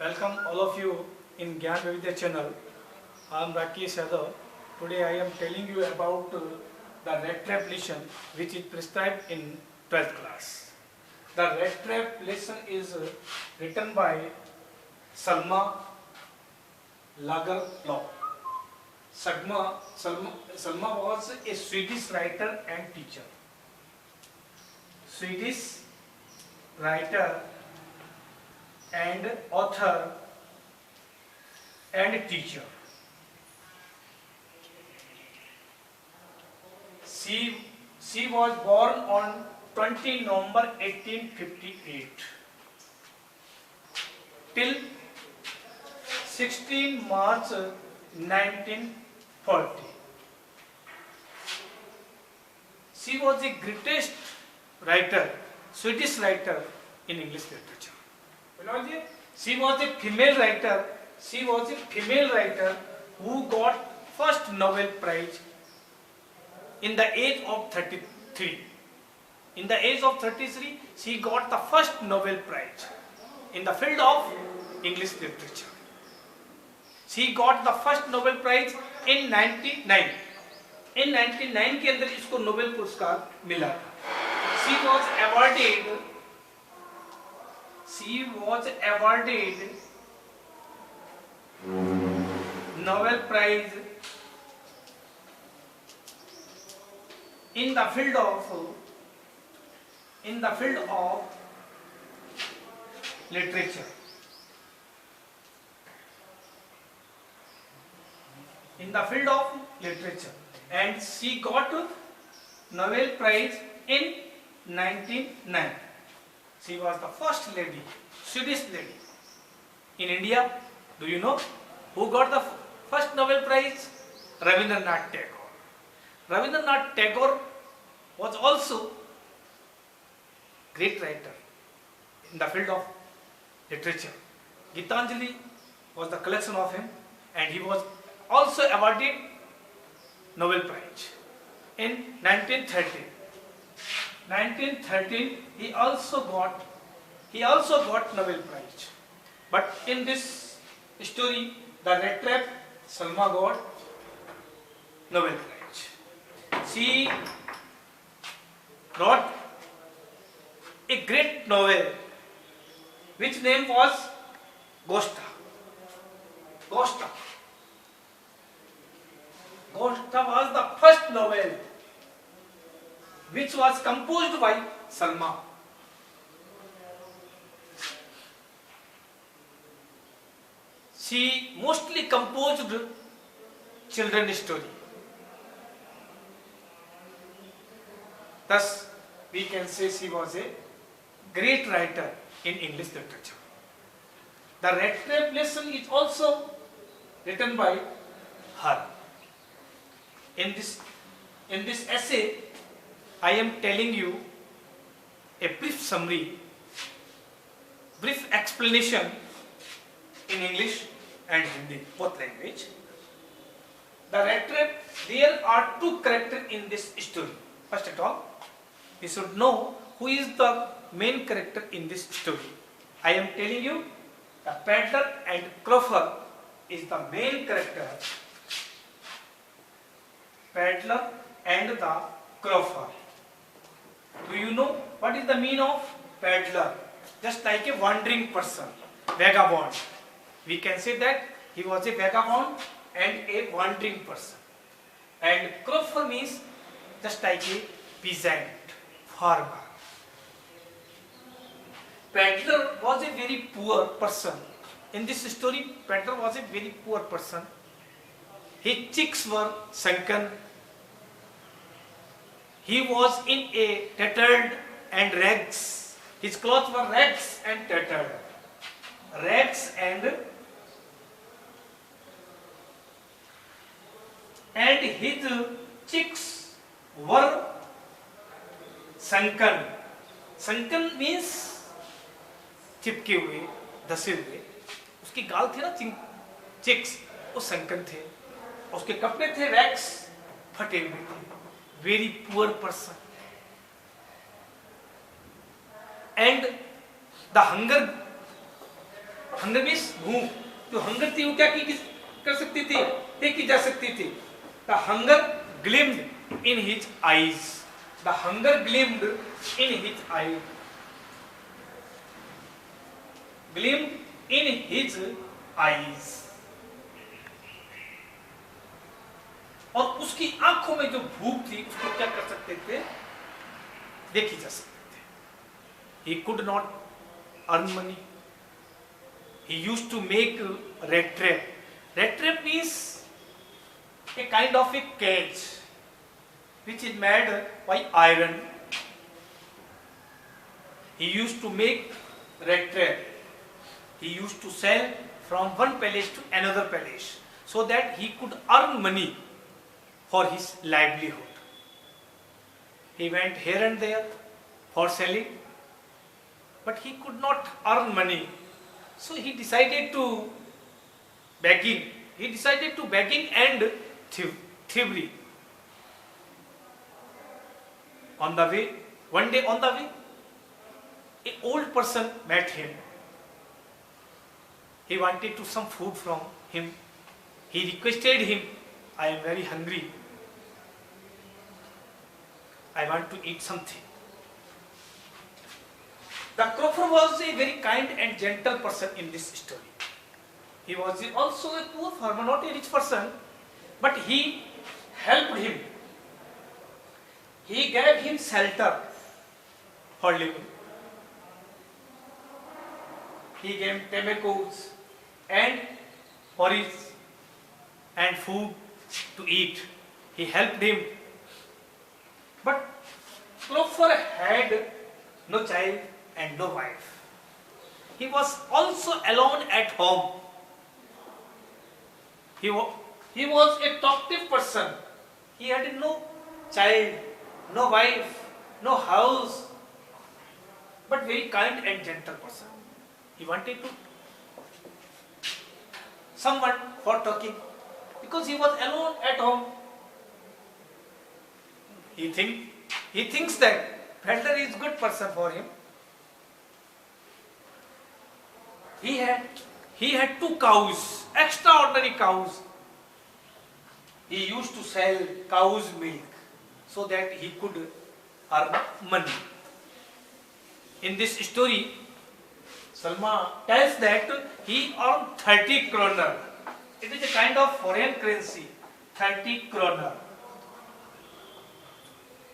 Welcome all of you in Gyan Vividya channel. I am Rakesh Yadav. Today I am telling you about the red trap lesson which is prescribed in 12th class. The red trap lesson is written by Salma Lagerlöf. Salma was a Swedish writer and teacher. Swedish writer and author and teacher. She was born on 20 November 1858 till 16 March 1940. She was the greatest writer, Swedish writer in English literature. She was a female writer. She was a female writer who got first Nobel Prize in the age of 33. In the age of 33, she got the first Nobel Prize in the field of English literature. She got the first Nobel Prize in 99. In 99 के अंदर इसको Nobel पुरस्कार मिला. She was awarded Nobel Prize in the field of literature. In the field of literature, and she got Nobel Prize in 1909. She was the first lady, Swedish lady in India. Do you know who got the first Nobel Prize? Rabindranath Tagore. Rabindranath Tagore was also great writer in the field of literature. Gitanjali was the collection of him, and he was also awarded Nobel Prize in 1913. 1913 he also got Nobel Prize. But in this story, the red trap, Salma got Nobel Prize. She wrote a great novel which name was Gosta. Gosta was the first novel which was composed by Salma. She mostly composed children's story. Thus, we can say she was a great writer in English literature. The red trap lesson is also written by her. In this essay, I am telling you a brief summary, brief explanation in English and Hindi, both language. The red trap, there are two characters in this story. First of all, we should know who is the main character in this story. I am telling you, the peddler and Crowfer is the main character. Peddler and the Crowfer. Do you know what is the meaning of peddler? Just like a wandering person, vagabond. We can say that he was a vagabond and a wandering person. And Crowfer means just like a peasant, farmer. Peddler was a very poor person. In this story, Peddler was a very poor person. His cheeks were sunken. He was in a tattered and rags. His clothes were rags and tattered. Rags and his cheeks were sunken. Sunken means चिपके हुए, धसे हुए. उसके गाल थे ना chicks, वो sunken थे. उसके कपड़े थे रैक्स, फटे हुए थे. Very poor person. And the hunger hunger means भूख, जो हंगर थी वो क्या की कर सकती थी, देखी जा सकती थी। The hunger ग्लिम्ड in his eyes, the hunger ग्लिम्ड in his I, ग्लिम्ड in his eyes, और उसकी आंखों में जो भूख थी उसको क्या कर सकते थे, देखी जा सकते थे। He could not earn money. He used to make rat trap. Rat trap means a kind of a cage which is made by iron. He used to make rat trap. He used to sell from one palace to another palace so that he could earn money for his livelihood. He went here and there for selling, but he could not earn money. So he decided to begging. He decided to begging and thievery. On the way, one day on the way, an old person met him. He wanted to some food from him. He requested him, I am very hungry. I want to eat something. The Crowfer was a very kind and gentle person in this story. He was also a poor farmer, not a rich person, but he helped him. He gave him shelter for living. He gave tomatoes and porridge and food to eat. He helped him. But Crowfer had no child and no wife. He was also alone at home. He was a talkative person. He had no child, no wife, no house, but very kind and gentle person. He wanted to someone for talking because he was alone at home. He thinks that Felder is good person for him. He had 2 cows, extraordinary cows. He used to sell cow's milk so that he could earn money. In this story, Salma tells that he earned 30 kroner. It is a kind of foreign currency, 30 kroner.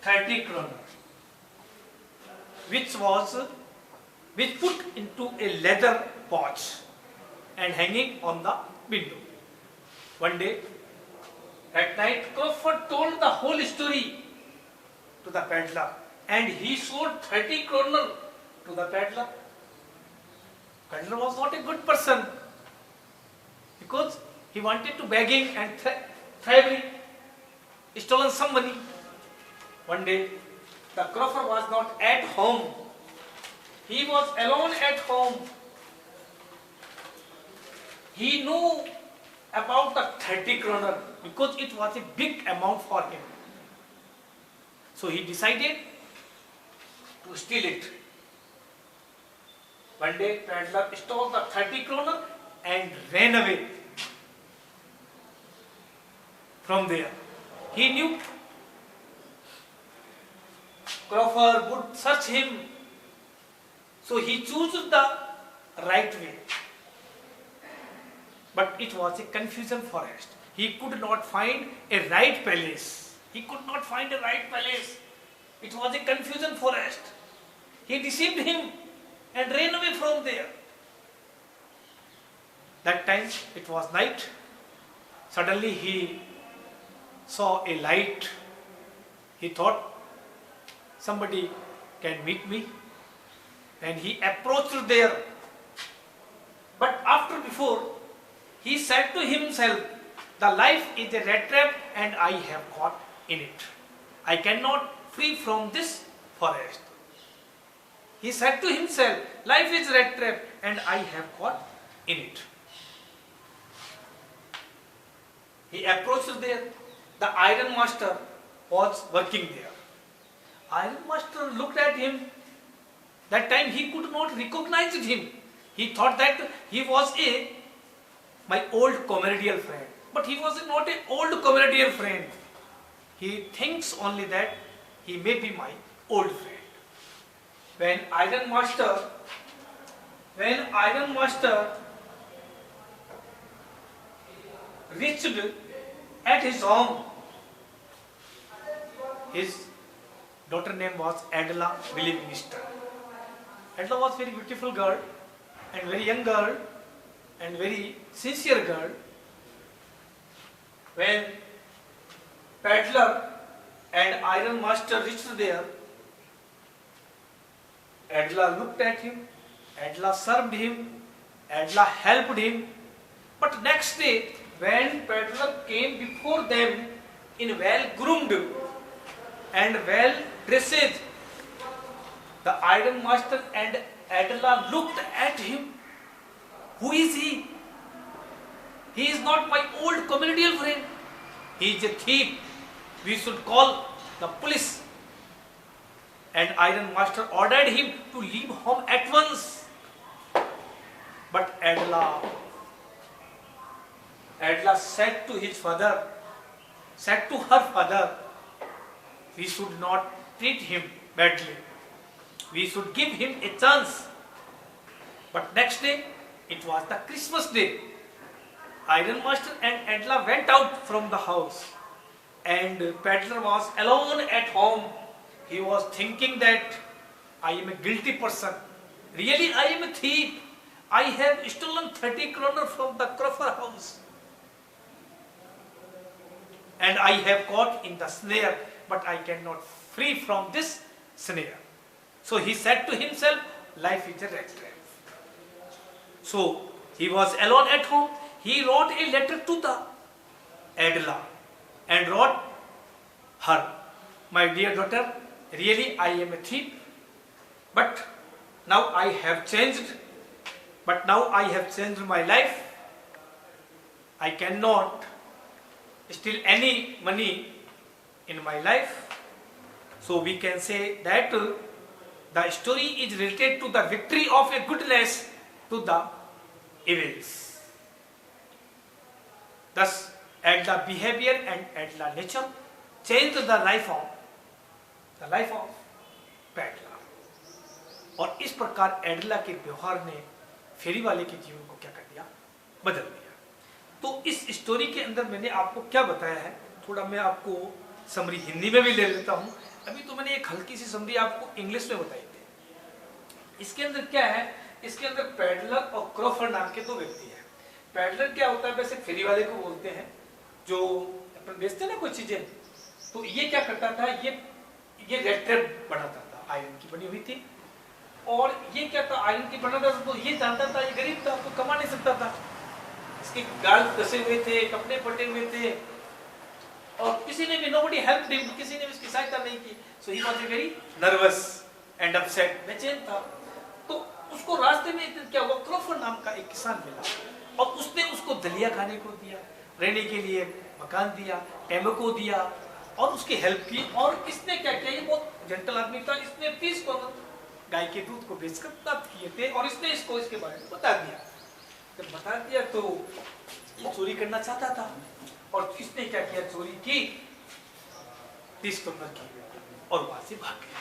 30 kroner, which put into a leather pouch and hanging on the window. One day at night, Crowfer told the whole story to the peddler, and he sold 30 kroner to the peddler. Peddler was not a good person because he wanted to begging and thieving, stolen some money. One day, the Crowfer was not at home. He was alone at home. He knew about the 30 kroner because it was a big amount for him. So he decided to steal it. One day, peddler stole the 30 kroner and ran away from there. He knew Crowfer would search him, so he chose the right way. But it was a confusion forest. He could not find a right palace. He could not find a right palace. It was a confusion forest. He deceived him and ran away from there. That time it was night. Suddenly he saw a light. He thought, somebody can meet me, and he approached there. But before, he said to himself, the life is a rat trap and I have caught in it. I cannot free from this forest. He said to himself, life is a rat trap and I have caught in it. He approached there. The iron master was working there. Iron master looked at him. That time he could not recognize him. He thought that he was my old comradial friend, but he was not an old comradial friend. He thinks only that he may be my old friend. When Iron Master reached at his home, his daughter name was Adela Williminster. Adela was very beautiful girl and very young girl and very sincere girl. When Peddler and Iron Master reached there, Adela looked at him, Adela served him, Adela helped him. But next day, when Peddler came before them in well-groomed and well-dressed, the Iron Master and Adela looked at him. Who is he? He is not my old communal friend. He is a thief. We should call the police. And Iron Master ordered him to leave home at once. But Adela said to her father, we should not treat him badly. We should give him a chance. But next day, it was the Christmas day. Iron Master and Adela went out from the house, and Peddler was alone at home. He was thinking that I am a guilty person. Really, I am a thief. I have stolen 30 kroner from the Crawford house. And I have caught in the snare, but I cannot free from this snare. So he said to himself, life is a rat trap. So he was alone at home. He wrote a letter to the Adela and wrote her, my dear daughter, really I am a thief, but now I have changed my life. I cannot steal any money in my life. So we can say that the story is related to the victory of a goodness to the evils. Thus, Adela behavior and Adela nature changed the life of Peddler. और इस प्रकार एडला के व्यवहार ने फेरी वाले के जीवन को क्या कर दिया, बदल दिया। तो इस स्टोरी के अंदर मैंने आपको क्या बताया है, थोड़ा मैं आपको समरी हिंदी में भी ले लेता हूँ। अभी तो मैंने एक हल्की सी समरी आपको इंग्लिश में बताई थी। इसके अंदर क्या है, इसके अंदर पेडलर और क्रॉफर्ड नाम के दो व्यक्ति हैं। पेडलर क्या होता है, वैसे फेरी वाले को बोलते हैं, जो अपन बेचते हैं ना कोई चीजें। तो ये क्या करता था, ये रेड ट्रैप बनाता था, आयरन की बनी हुई थी। और ये क्या था, आयरन की बना था, तो ये जानता था ये गरीब था, तो कमा नहीं सकता था। इसके गाल कसे हुए थे, कपड़े फटे हुए थे, और किसी ने भी nobody helped him, किसी ने भी इसकी सहायता नहीं की। So he was very nervous and upset, बेचैन था। तो उसको रास्ते में एक दिन क्या हुआ, क्रॉफर्ड नाम का एक किसान मिला और उसने उसको दलिया खाने को दिया, रहने के लिए मकान दिया, टेम्बको दिया और उसकी हेल्प की। और इसने क्या किया, ये बहुत जेंटल आदमी था, इसने 30 करोड़ गाय के दूध को बेचकर प्राप्त किए थे और इसने इसको इसके बारे में बता दिया। जब बता दिया तो ये चोरी करना चाहता था और इसने क्या किया, चोरी की, 30 करोड़ की और वहां से भाग गया।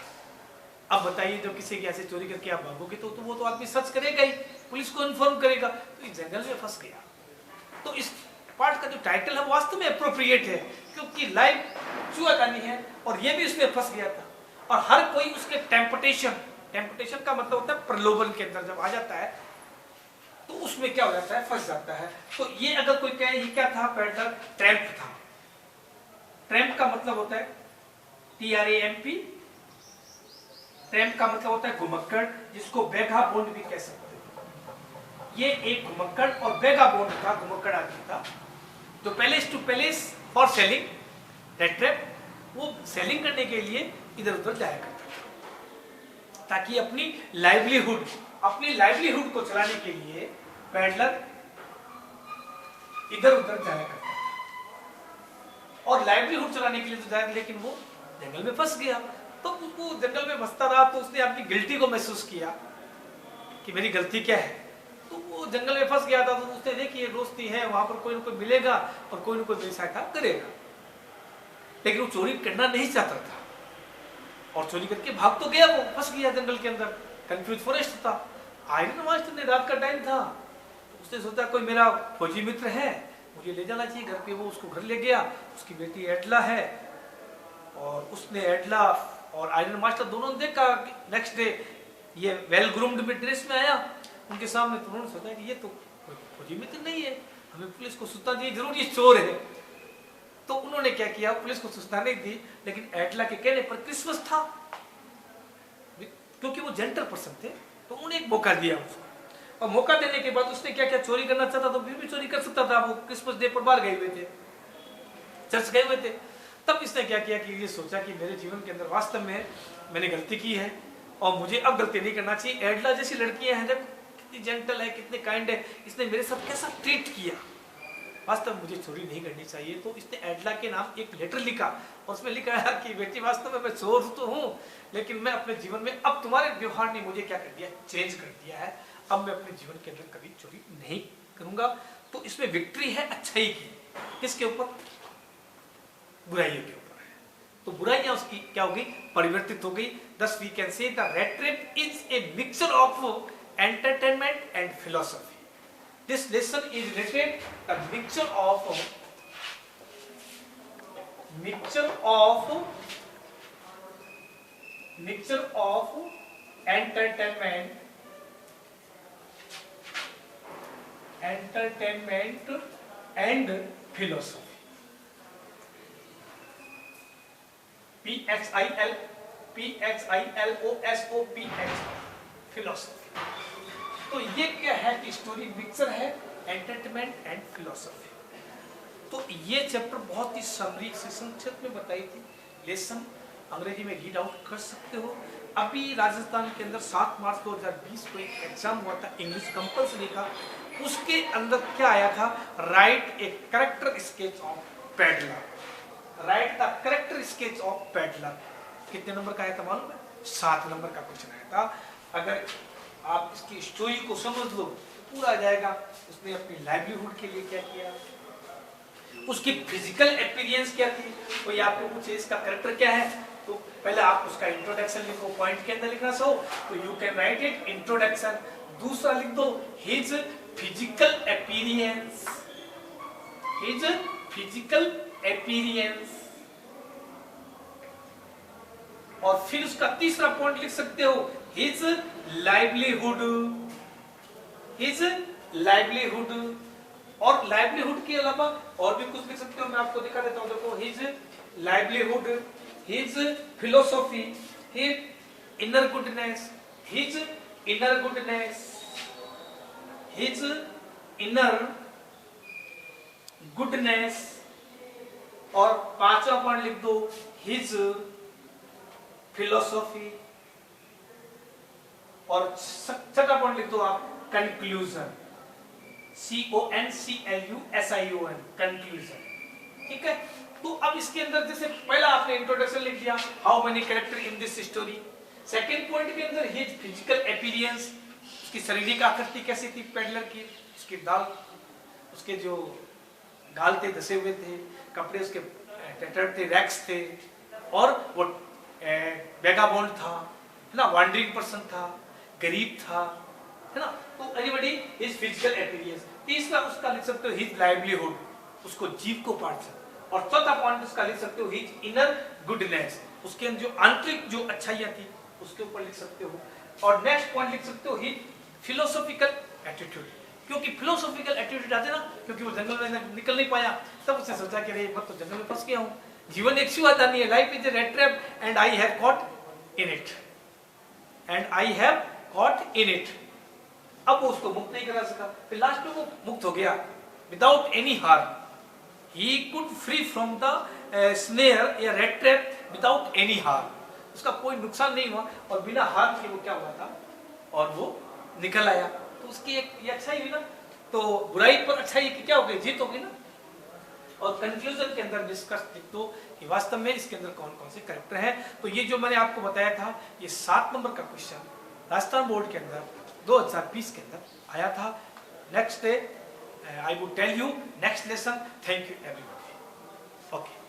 अब बताइए, जब किसी की ऐसे चोरी करके आप भागोगे तो वो तो आदमी सर्च करेगा ही, पुलिस को इन्फॉर्म करेगा। तो इस जंगल में फंस गया। तो इस पार्ट का जो टाइटल है वो वास्तव में अप्रोप्रिएट है, क्योंकि लाइफ चुआदानी है और ये भी उसमें फंस गया था। और हर कोई उसके टेम्पटेशन का मतलब होता है प्रलोभन के अंदर जब आ जाता है तो उसमें क्या हो जाता है, फंस जाता है। तो ये अगर कोई कहे ये क्या था, पेडलर ट्रैम्प था। ट्रैम्प का मतलब होता है TRAMP। ट्रैम्प का मतलब होता है घुमक्कड़, जिसको वेगाबोंड भी कह सकते हैं। ये एक घुमक्कड़ और वेगाबोंड था, घुमक्कड़ आदमी था जो palace to palace for selling red trap, वो सेलिंग करने के लिए इधर उधर जाया करता था, ताकि अपनी लाइवलीहुड को चलाने के लिए पेडलर इधर उधर जाया करता था। और लाइवलीहुड चलाने के लिए तो जाया, लेकिन वो जंगल में फंस गया। तो वो जंगल में फंसता रहा तो उसने अपनी गिल्टी को महसूस किया कि मेरी गलती क्या है। वो जंगल में फंस गया था, तो उसने देखी ये दोस्ती है, वहां पर कोई ना कोई मिलेगा और कोई ना कोई मेरी सहायता करेगा, लेकिन वो चोरी करना नहीं चाहता था और चोरी करके भाग तो गया, वो फंस गया जंगल के अंदर, कंफ्यूज फॉरेस्ट था। आयरन मास्टर ने, रात का टाइम था, तो उसने सोचा कोई मेरा फौजी मित्र है, मुझे ले जाना चाहिए घर पे। वो उसको घर ले गया, उसकी बेटी एडला है, और उसने एडला और आयरन मास्टर दोनों ने देखा। नेक्स्ट डे ये वेल ग्रूम्ड में ड्रेस में आया उनके सामने, तो उन्होंने सोचा कि ये तो कोई फौजी मित्र नहीं है, हमें पुलिस को सूचना दी, जरूर ये चोर है। तो उन्होंने क्या किया, पुलिस को सूचना नहीं दी, लेकिन एडला के कहने पर क्रिसमस था, क्योंकि वो जेंटल पर्सन थे, तो उन्होंने एक मौका दिया उसको। और मौका देने के बाद उसने क्या क्या, चोरी करना चाहता तो फिर भी चोरी कर सकता था, वो क्रिसमस डे पर बाहर गए हुए थे, चर्च गए हुए थे। तब इसने क्या किया कि ये सोचा कि मेरे जीवन के अंदर वास्तव में मैंने गलती की है और मुझे अब गलती नहीं करना चाहिए। एडला जैसी लड़कियां हैं, देखो कितनी जेंटल है, कितने काइंड है, इसने मेरे साथ कैसा ट्रीट किया, वास्तव में मुझे चोरी नहीं करनी चाहिए। तो इसने एडला के नाम एक लेटर लिखा और उसमें लिखा है कि बेटी वास्तव में मैं चोर तो हूँ, लेकिन मैं अपने जीवन में अब तुम्हारे व्यवहार ने मुझे क्या कर दिया, चेंज कर दिया है, अब मैं अपने जीवन के अंदर कभी चोरी नहीं करूंगा। तो इसमें विक्ट्री है अच्छाई की, किसके ऊपर, बुराइयों के ऊपर है। तो बुराइयां उसकी क्या हो गई, परिवर्तित हो गई। Thus we can say the rat trap is a mixture of entertainment and philosophy. This lesson is related a mixture of entertainment and philosophy. PHILOSOPH, philosophy. तो ये क्या है कि स्टोरी मिक्सर है, एंटरटेनमेंट एंड फिलोसफी। तो ये chapter बहुत ही summary से संक्षिप्त में बताई थी। लेसन अंग्रेजी में रीड आउट कर सकते हो। अभी राजस्थान के अंदर 7 मार्च 2020 को एक एग्जाम हुआ था इंग्लिश कंपल्सरी का, उसके अंदर क्या आया था, right a character sketch of peddler, right the character sketch of peddler. कितने नंबर का आया था मालूम है, 7 नंबर का क्वेश्चन आया था। अगर आप इसकी स्टोरी को समझ लो पूरा आ जाएगा। उसने अपनी लाइवलीहुड के लिए क्या किया, उसकी फिजिकल अपीयरेंस क्या थी, कोई आपको पूछे इसका कैरेक्टर क्या है, तो पहले आप उसका इंट्रोडक्शन लिखो, पॉइंट के अंदर लिखना सो तो you can write it introduction. दूसरा लिख दो his physical appearance, his physical appearance. और फिर उसका तीसरा पॉइंट लिख सकते हो हिज लाइवलीहुड, हिज लाइवलीहुड। और लाइवलीहुड के अलावा और भी कुछ लिख सकते हो, मैं आपको दिखा देता हूं। देखो his livelihood, his philosophy, his inner goodness, his inner goodness, his inner goodness. और 5वां पॉइंट लिख दो हिज फिलोसॉफी। और 6वां पॉइंट लिख दो आप कंक्लूजन, CONCLUSION, कंक्लूजन। ठीक है। तो अब इसके अंदर जैसे पहला आपने इंट्रोडक्शन लिख दिया, how many character in this story. Second point के अंदर हिज फिजिकल अपीयरेंस, उसकी शारीरिक आकृति कैसी थी पेडलर की, उसकी दाल, उसके जो गाल थे धसे हुए थे, कपड़े उसके टैटर्ड थे, रैक्स थे, और वो वेगाबॉन्ड था, है ना, वांडरिंग पर्सन था, गरीब था, है ना। तो एनीबॉडी हिज फिजिकल अपीयरेंस। तीसरा उसका लिख सकते हो हिज लाइवलीहुड, उसको जीव को पार्ट। और चौथा पॉइंट उसका लिख सकते हो हिज इनर गुडनेस, उसके अंदर जो आंतरिक जो अच्छाइयां थी उसके ऊपर लिख सकते हो। और नेक्स्ट पॉइंट लिख सकते हो हिज फिलोसॉफिकल एटीट्यूड, क्योंकि फिलोसॉफिकल एटीट्यूड आते ना, क्योंकि वो जंगल में निकल नहीं पाया, तब उसने सोचा कि अरे मैं तो जंगल में फंस गया हूँ, जीवन एक शिवाधानी है, life is a red trap and I have caught in it, and I have caught in it. अब वो उसको मुक्त नहीं करा सका, फिर लास्ट में वो मुक्त हो गया without any harm. He could free from the snare या red trap without any harm, उसका कोई नुकसान नहीं हुआ और बिना हार्म के वो क्या हुआ था और वो निकल आया। तो उसकी एक ये अच्छाई हुई ना, तो बुराई पर अच्छाई की क्या हो गई, जीत हो गई ना। और कंक्लूजन के अंदर डिस्कस लिख दो कि वास्तव में इसके अंदर कौन कौन से कैरेक्टर हैं। तो ये जो मैंने आपको बताया था ये 7 नंबर का क्वेश्चन राजस्थान बोर्ड के अंदर 2020 के अंदर आया था। next day I would tell you next lesson. Thank you everybody. Okay.